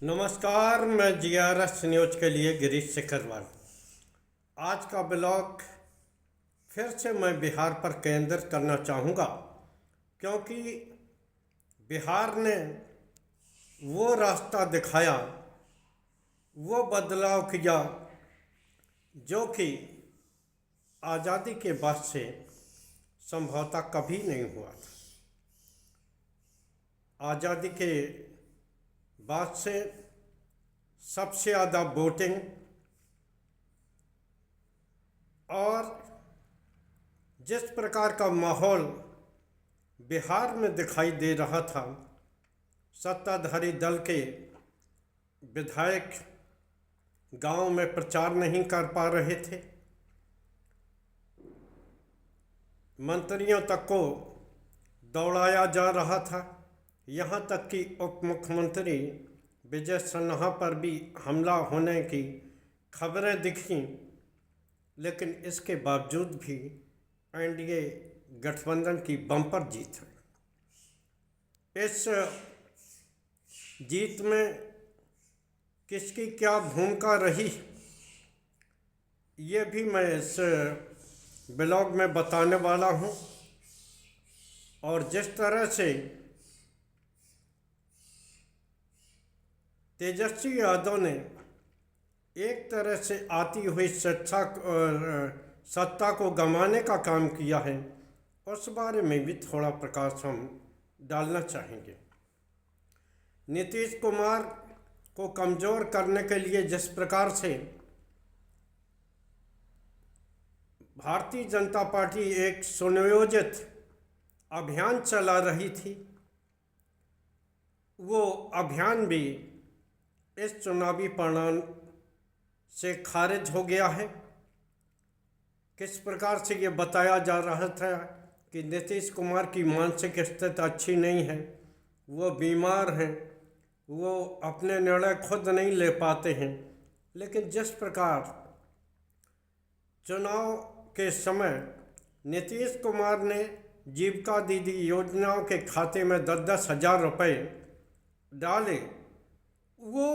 नमस्कार, मैं GRS news के लिए गिरीश सिकरवाल। आज का ब्लॉग फिर से मैं बिहार पर केंद्रित करना चाहूँगा, क्योंकि बिहार ने वो रास्ता दिखाया, वो बदलाव किया जो कि आज़ादी के बाद से संभवतः कभी नहीं हुआ था। आज़ादी के बाद से सबसे ज़्यादा वोटिंग और जिस प्रकार का माहौल बिहार में दिखाई दे रहा था, सत्ताधारी दल के विधायक गांव में प्रचार नहीं कर पा रहे थे, मंत्रियों तक को दौड़ाया जा रहा था, यहाँ तक कि उप मुख्यमंत्री विजय सिन्हा पर भी हमला होने की खबरें दिखीं। लेकिन इसके बावजूद भी एनडीए गठबंधन की बम्पर जीत है। इस जीत में किसकी क्या भूमिका रही, ये भी मैं इस ब्लॉग में बताने वाला हूँ। और जिस तरह से तेजस्वी यादव ने एक तरह से आती हुई सत्ता को गंवाने का काम किया है, उस बारे में भी थोड़ा प्रकाश हम डालना चाहेंगे। नीतीश कुमार को कमज़ोर करने के लिए जिस प्रकार से भारतीय जनता पार्टी एक सुनियोजित अभियान चला रही थी, वो अभियान भी इस चुनावी परिणाम से खारिज हो गया है। किस प्रकार से ये बताया जा रहा था कि नीतीश कुमार की मानसिक स्थिति अच्छी नहीं है, वो बीमार हैं, वो अपने निर्णय खुद नहीं ले पाते हैं। लेकिन जिस प्रकार चुनाव के समय नीतीश कुमार ने जीविका दीदी योजनाओं के खाते में 10-10 हज़ार रुपये डाले, वो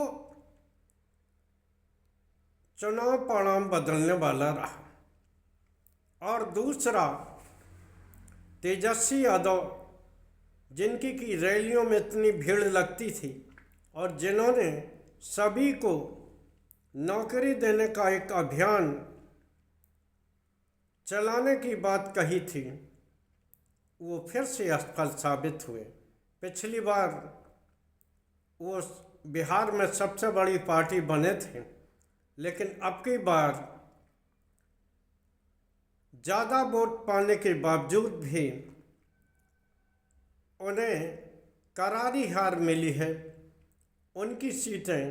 चुनाव परिणाम बदलने वाला रहा। और दूसरा, तेजस्वी यादव जिनकी की रैलियों में इतनी भीड़ लगती थी और जिन्होंने सभी को नौकरी देने का एक अभियान चलाने की बात कही थी, वो फिर से असफल साबित हुए। पिछली बार वो बिहार में सबसे बड़ी पार्टी बने थे, लेकिन अब की बार ज़्यादा वोट पाने के बावजूद भी उन्हें करारी हार मिली है। उनकी सीटें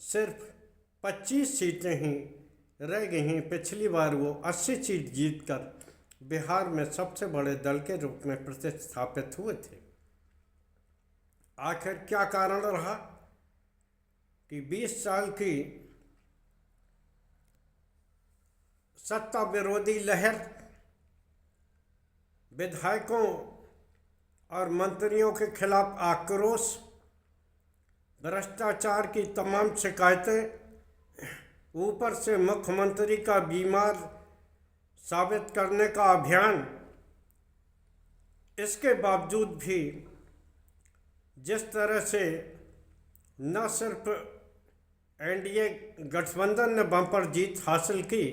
सिर्फ 25 सीटें ही रह गई हैं। पिछली बार वो 80 सीट जीतकर बिहार में सबसे बड़े दल के रूप में प्रतिस्थापित हुए थे। आखिर क्या कारण रहा कि 20 साल की सत्ता विरोधी लहर विधायकों और मंत्रियों के खिलाफ आक्रोश, भ्रष्टाचार की तमाम शिकायतें, ऊपर से मुख्यमंत्री का बीमार साबित करने का अभियान, इसके बावजूद भी जिस तरह से न सिर्फ एनडीए गठबंधन ने बम्पर जीत हासिल की,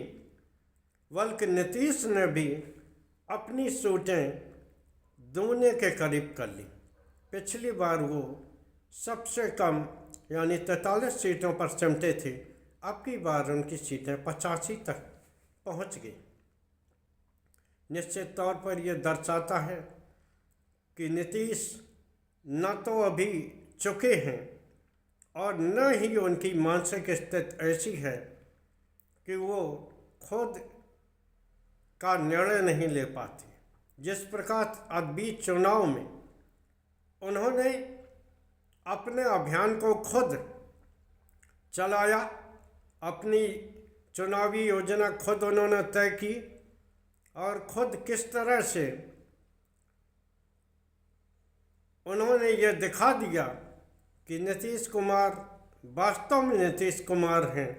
बल्कि नीतीश ने भी अपनी सीटें दूने के करीब कर ली। पिछली बार वो सबसे कम यानी 43 सीटों पर सिमटे थे, अब की बार उनकी सीटें 85 तक पहुंच गई। निश्चित तौर पर यह दर्शाता है कि नीतीश न तो अभी चुके हैं और न ही उनकी मानसिक स्थिति ऐसी है कि वो खुद का निर्णय नहीं ले पाते। जिस प्रकार अभी चुनाव में उन्होंने अपने अभियान को खुद चलाया, अपनी चुनावी योजना खुद उन्होंने तय की और खुद किस तरह से उन्होंने ये दिखा दिया कि नीतीश कुमार वास्तव में नीतीश कुमार हैं।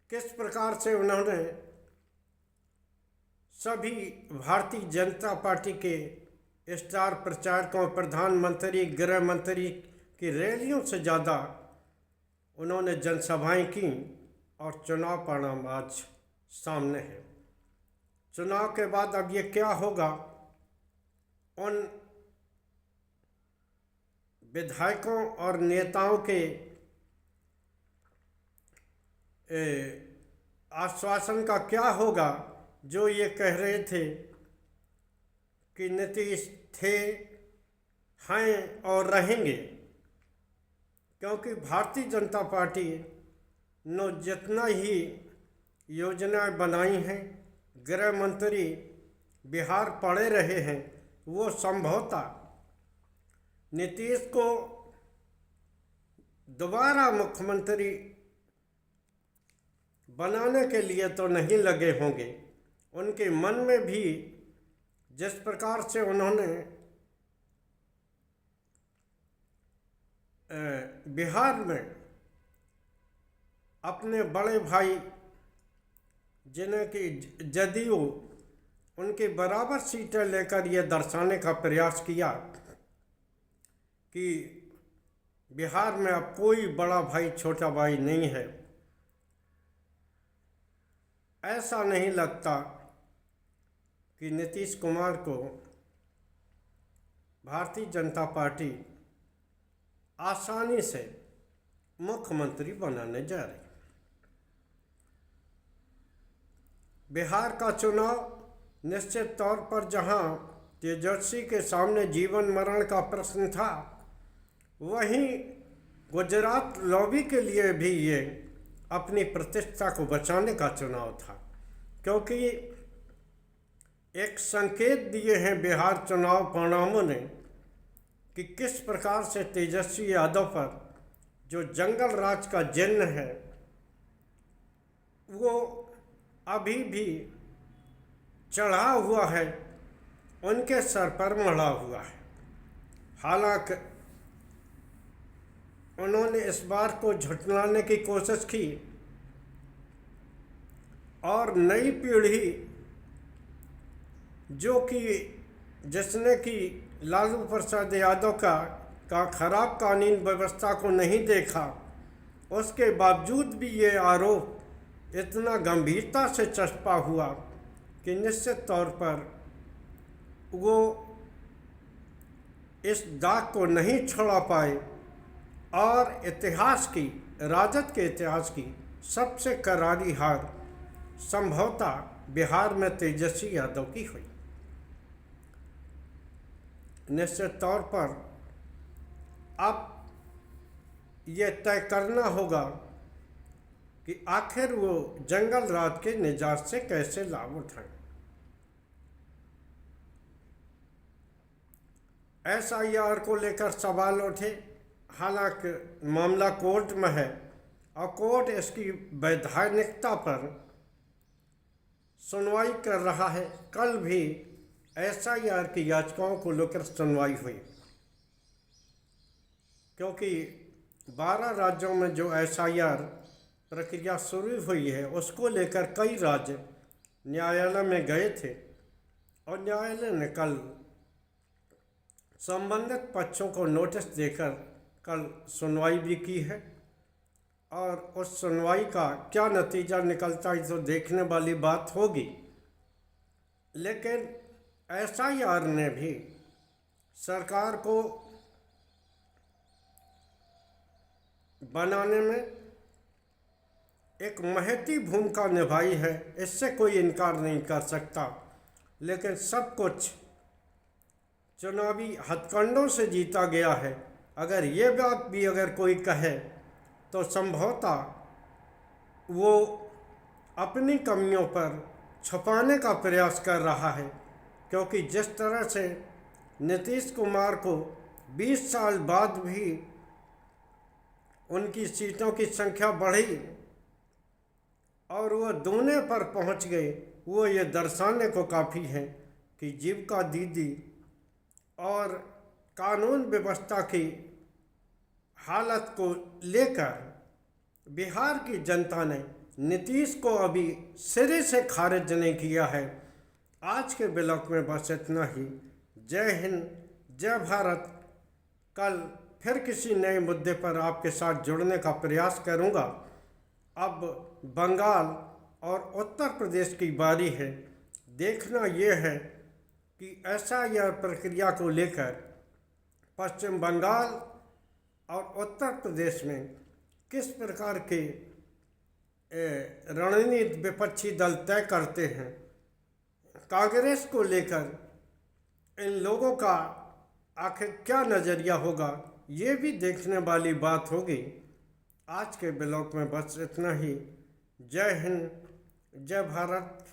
किस प्रकार से उन्होंने सभी भारतीय जनता पार्टी के स्टार प्रचारकों, प्रधानमंत्री, गृह मंत्री की रैलियों से ज़्यादा उन्होंने जनसभाएं की और चुनाव परिणाम आज सामने है। चुनाव के बाद अब ये क्या होगा, उन विधायकों और नेताओं के आश्वासन का क्या होगा जो ये कह रहे थे कि नीतीश थे, हैं और रहेंगे। क्योंकि भारतीय जनता पार्टी ने जितना ही योजनाएं बनाई हैं, गृह मंत्री बिहार पड़े रहे हैं, वो संभवतः नीतीश को दोबारा मुख्यमंत्री बनाने के लिए तो नहीं लगे होंगे। उनके मन में भी जिस प्रकार से उन्होंने बिहार में अपने बड़े भाई जिन्हें कि जदयू, उनके बराबर सीटें लेकर यह दर्शाने का प्रयास किया कि बिहार में अब कोई बड़ा भाई छोटा भाई नहीं है। ऐसा नहीं लगता कि नीतीश कुमार को भारतीय जनता पार्टी आसानी से मुख्यमंत्री बनाने जा रही। बिहार का चुनाव निश्चित तौर पर जहां तेजस्वी के सामने जीवन मरण का प्रश्न था, वहीं गुजरात लॉबी के लिए भी ये अपनी प्रतिष्ठा को बचाने का चुनाव था। क्योंकि एक संकेत दिए हैं बिहार चुनाव परिणामों ने कि किस प्रकार से तेजस्वी यादव पर जो जंगल राज का जिन्न है वो अभी भी चढ़ा हुआ है, उनके सर पर मढ़ा हुआ है। हालांकि उन्होंने इस बार को झुठलाने की कोशिश की और नई पीढ़ी जो कि जिसने कि लालू प्रसाद यादव का खराब कानून व्यवस्था को नहीं देखा, उसके बावजूद भी ये आरोप इतना गंभीरता से चस्पा हुआ कि निश्चित तौर पर वो इस दाग को नहीं छोड़ा पाए और इतिहास की, राजद के इतिहास की सबसे करारी हार संभवतः बिहार में तेजस्वी यादव की हुई। निश्चित तौर पर अब ये तय करना होगा कि आखिर वो जंगल राज के निजात से कैसे लाभ उठाएं। SIR को लेकर सवाल उठे। हालांकि मामला कोर्ट में है और कोर्ट इसकी वैधानिकता पर सुनवाई कर रहा है। कल भी SIR की याचिकाओं को लेकर सुनवाई हुई, क्योंकि 12 राज्यों में जो SIR प्रक्रिया शुरू हुई है उसको लेकर कई राज्य न्यायालय में गए थे और न्यायालय ने कल संबंधित पक्षों को नोटिस देकर कल सुनवाई भी की है। और उस सुनवाई का क्या नतीजा निकलता है तो देखने वाली बात होगी। लेकिन SIR ने भी सरकार को बनाने में एक महती भूमिका निभाई है, इससे कोई इनकार नहीं कर सकता। लेकिन सब कुछ चुनावी हथकंडों से जीता गया है। अगर ये बात भी अगर कोई कहे तो संभवतः वो अपनी कमियों पर छुपाने का प्रयास कर रहा है। क्योंकि जिस तरह से नीतीश कुमार को 20 साल बाद भी उनकी सीटों की संख्या बढ़ी और वो दूने पर पहुंच गए, वो ये दर्शाने को काफ़ी है कि जीविका दीदी और कानून व्यवस्था की हालत को लेकर बिहार की जनता ने नीतीश को अभी सिरे से खारिज नहीं किया है। आज के ब्लॉग में बस इतना ही। जय हिंद, जय भारत। कल फिर किसी नए मुद्दे पर आपके साथ जुड़ने का प्रयास करूंगा। अब बंगाल और उत्तर प्रदेश की बारी है। देखना यह है कि SIR प्रक्रिया को लेकर पश्चिम बंगाल और उत्तर प्रदेश में किस प्रकार के रणनीति विपक्षी दल तय करते हैं। कांग्रेस को लेकर इन लोगों का आखिर क्या नज़रिया होगा, ये भी देखने वाली बात होगी। आज के ब्लॉग में बस इतना ही। जय हिंद, जय भारत।